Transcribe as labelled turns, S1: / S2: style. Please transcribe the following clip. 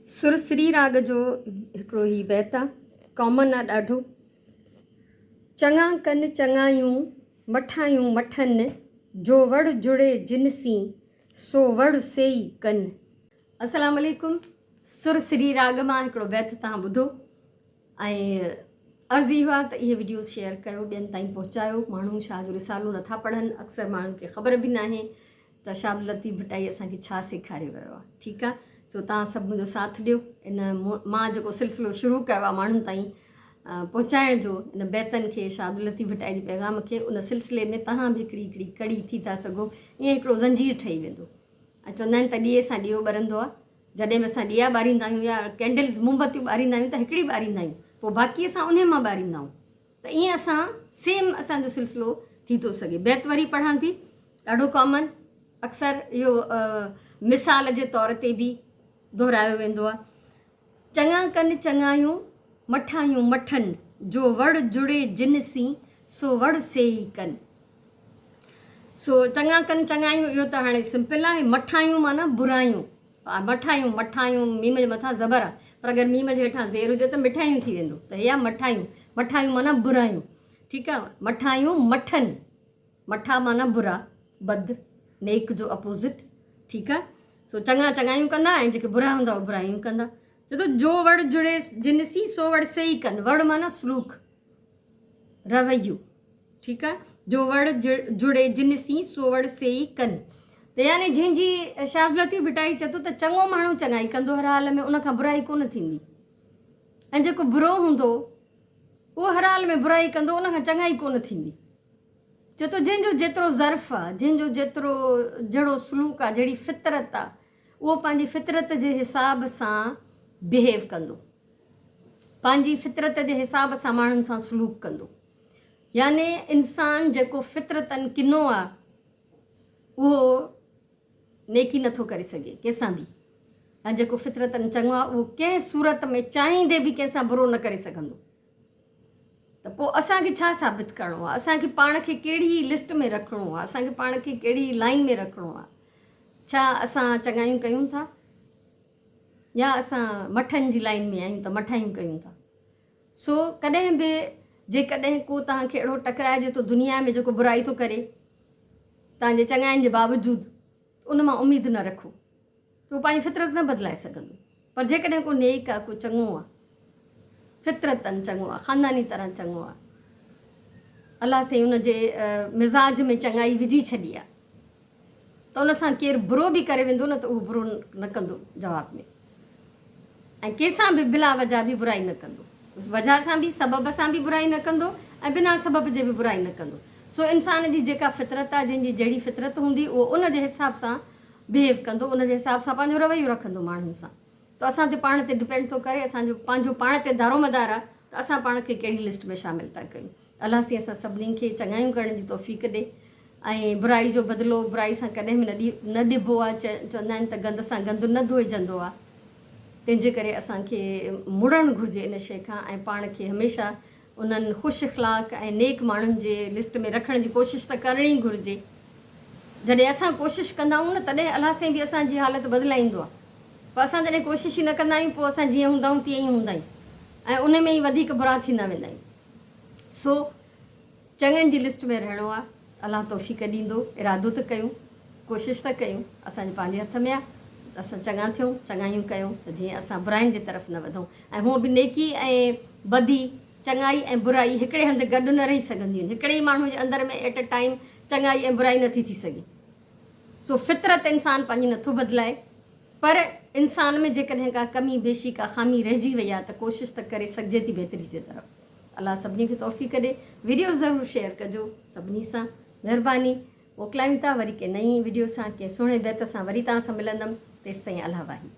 S1: सुरसरी राग जो हिकिड़ो ही बैत आहे, कॉमन आहे ॾाढो। चङा कनि चङायूं मठायूं मठनि, जो वड़ जुड़े जिनसी सो वड़ सेई कनि। अस्सलाम वालेकुम। सुरसरी राग मां हिकिड़ो बैत तव्हां ॿुधो ऐं अर्ज़ी इहो आहे त इहे वीडियोस शेयर कयो, ॿियनि ताईं पहुचायो। माण्हू शाह जो रिसालो नथा पढ़नि, अक्सर माण्हुनि खे ख़बर बि नाहे त शाह अब्दुल लतीफ़ भटाई असांखे छा सेखारे वियो आहे। ठीकु आहे, सो तव्हां सभु मुंहिंजो साथ ॾियो। इन मां जेको सिलसिलो शुरू कयो आहे माण्हुनि ताईं पहुचाइण जो, इन बैतनि खे, शाह अब्दुल लतीफ़ भटाई जे पैगाम खे, उन सिलसिले में तव्हां बि हिकिड़ी हिकिड़ी कड़ी थी था सघो। ईअं हिकिड़ो ज़ंजीर ठही वेंदो। ऐं चवंदा आहिनि त ॾीए सां ॾीओ ॿरंदो आहे। जॾहिं बि असां ॾीआ ॿारींदा आहियूं या कैंडल्स मोमबतियूं ॿारींदा आहियूं त हिकिड़ी ॿारींदा आहियूं, पोइ बाक़ी असां उन मां ॿारींदा आहियूं। त ईअं असां सेम असांजो सिलसिलो थी थो सघे। बैत वरी पढ़ां थी, ॾाढो कॉमन, अक्सर इहो मिसाल जे तौर ते बि दोहिरायो वेंदो आहे। चङा कनि चङायूं मठायूं मठनि, जो वड़ जुड़े जिनसी सो वड़ सेई कनि। सो चङा कनि चङायूं इहो त हाणे सिंपल आहे। मठायूं माना बुरायूं, मठायूं मठायूं मीम जे मथां ज़बर आहे, पर अगरि मीम जे हेठां ज़ेर हुजे त मिठायूं थी वेंदो। त इहा मठायूं, मठायूं माना बुरायूं। ठीकु आहे, मठायूं मठनि, मठा माना बुरा, बद, नेक जो अपोज़िट। ठीकु आहे, सो चङा चङायूं कंदा ऐं जेके बुरा हूंदा उहे बुरायूं कंदा। चए थो जो वड़ जुड़े जिनसी सो वड़ सेई कनि। वड़ माना सलूक, रवैयो। ठीकु आहे, जो वड़ जुड़े जिनसी सो वड़ सेई कनि, त यानी जंहिंजी शाह अब्दुल लतीफ़ भटाई चए थो त चङो माण्हू चङाई कंदो हर हाल में, उनखां बुराई कोन थींदी। ऐं जेको बुरो हूंदो उहो हर हाल में बुराई कंदो, उनखां चङाई कोन थींदी। चए थो जंहिंजो जेतिरो ज़र्फ़ आहे, जंहिंजो जेतिरो जहिड़ो सलूक आहे, जहिड़ी फितरत आहे, उहो पंहिंजी फितरत जे हिसाब सां बिहेव कंदो, पंहिंजी फितरत जे हिसाब सां माण्हुनि सां सलूक कंदो। याने इंसानु जेको फितरतनि किनो आहे उहो नेकी नथो करे सघे कंहिंसां बि, ऐं जेको फितरतनि चङो आहे उहो कंहिं सूरत में चाहींदे बि कंहिंसां बुरो न करे सघंदो। त पोइ असांखे छा साबित करिणो आहे, असांखे पाण खे कहिड़ी लिस्ट में रखिणो आहे, असांखे पाण खे कहिड़ी लाइन में रखिणो आहे। छा असां चङायूं कयूं था या असां मठनि जी लाइन में आहियूं त मठायूं कयूं था। सो कॾहिं बि जेकॾहिं को तव्हांखे अहिड़ो टकराइजे थो दुनिया में जेको बुराई थो करे, तव्हांजे चङाइनि जे बावजूदि, उन मां उमेद न रखो, त उहो पंहिंजी फितरत न बदिलाए सघंदो। पर जेकॾहिं को नेक आहे, को चङो आहे, फितरतनि चङो आहे, ख़ानदानी तरह चङो आहे, अलाह साईं उनजे मिज़ाज में चङाई विझी छॾी आहे, त उन सां केरु बुरो बि करे वेंदो न त उहो बुरो न कंदो जवाब में। ऐं कंहिंसां बि बिला वजह बि बुराई न कंदो, वजह सां बि सबब सां बि बुराई न कंदो ऐं बिना सबब जे बि बुराई न कंदो। सो इंसान जी जेका फितरत आहे, जंहिंजी जहिड़ी फितरत हूंदी, उहो उन जे हिसाब सां बिहेव कंदो, उन जे हिसाब सां पंहिंजो रवैयो रखंदो माण्हुनि सां। त असां ते पाण ते डिपेंड थो करे, असांजो पंहिंजो पाण ते दारोमदार आहे त असां पाण खे कहिड़ी लिस्ट में शामिलु था कयूं। अलाह साईं असां सभिनीनि खे चङायूं करण जी तौफ़ीक़ ॾे ऐं बुराई जो बदिलो बुराई सां कॾहिं बि न ॾिबो आहे। चवंदा आहिनि त गंद सां गंद न धोइजंदो आहे। तंहिंजे करे असांखे मुड़णु घुरिजे इन शइ खां ऐं पाण खे हमेशह उन्हनि ख़ुशि इख़लाक़ ऐं नेक माण्हुनि जे लिस्ट में रखण जी कोशिशि त करणी घुरिजे। जॾहिं असां कोशिशि कंदा आहियूं न, तॾहिं अलाह साईं बि असांजी हालति बदिलाईंदो आहे। पर असां जॾहिं कोशिशि ई न कंदा आहियूं, पोइ असां जीअं हूंदा आहियूं तीअं ई हूंदा आहियूं ऐं उन में ई वधीक बुरा थींदा वेंदा आहियूं। सो चङनि जी लिस्ट में रहणो आहे। अलाह तौफ़ीक़ ॾींदो, इरादो त कयूं, कोशिशि त कयूं, असांजे पंहिंजे हथ में आहे त असां चङा थियूं, चङायूं कयूं, त जीअं असां बुराइनि जे तरफ़ न वधूं। ऐं हूअं बि नेकी ऐं बदी, चङाई ऐं बुराई हिकिड़े हंधि गॾु न रही सघंदियूं आहिनि। हिकिड़े ई माण्हू जे अंदर में एट अ टाइम चङाई ऐं बुराई नथी थी सघे। सो फितरत इंसानु पंहिंजी नथो बदिलाए, पर इंसान में जेकॾहिं का कमी बेशी, का ख़ामी रहिजी वई आहे त कोशिशि त करे सघिजे थी बहितरी जे तरफ़। अलाह सभिनी खे तौफ़ीक़ ॾे। वीडियो ज़रूरु शेयर कजो सभिनी सां, महिरबानी। मोकिलायूं था वरी कंहिं नई वीडियो सां, कंहिं सुहिणे बैत सां वरी तव्हां सां मिलंदमि। तेसिताईं अलाह वाही।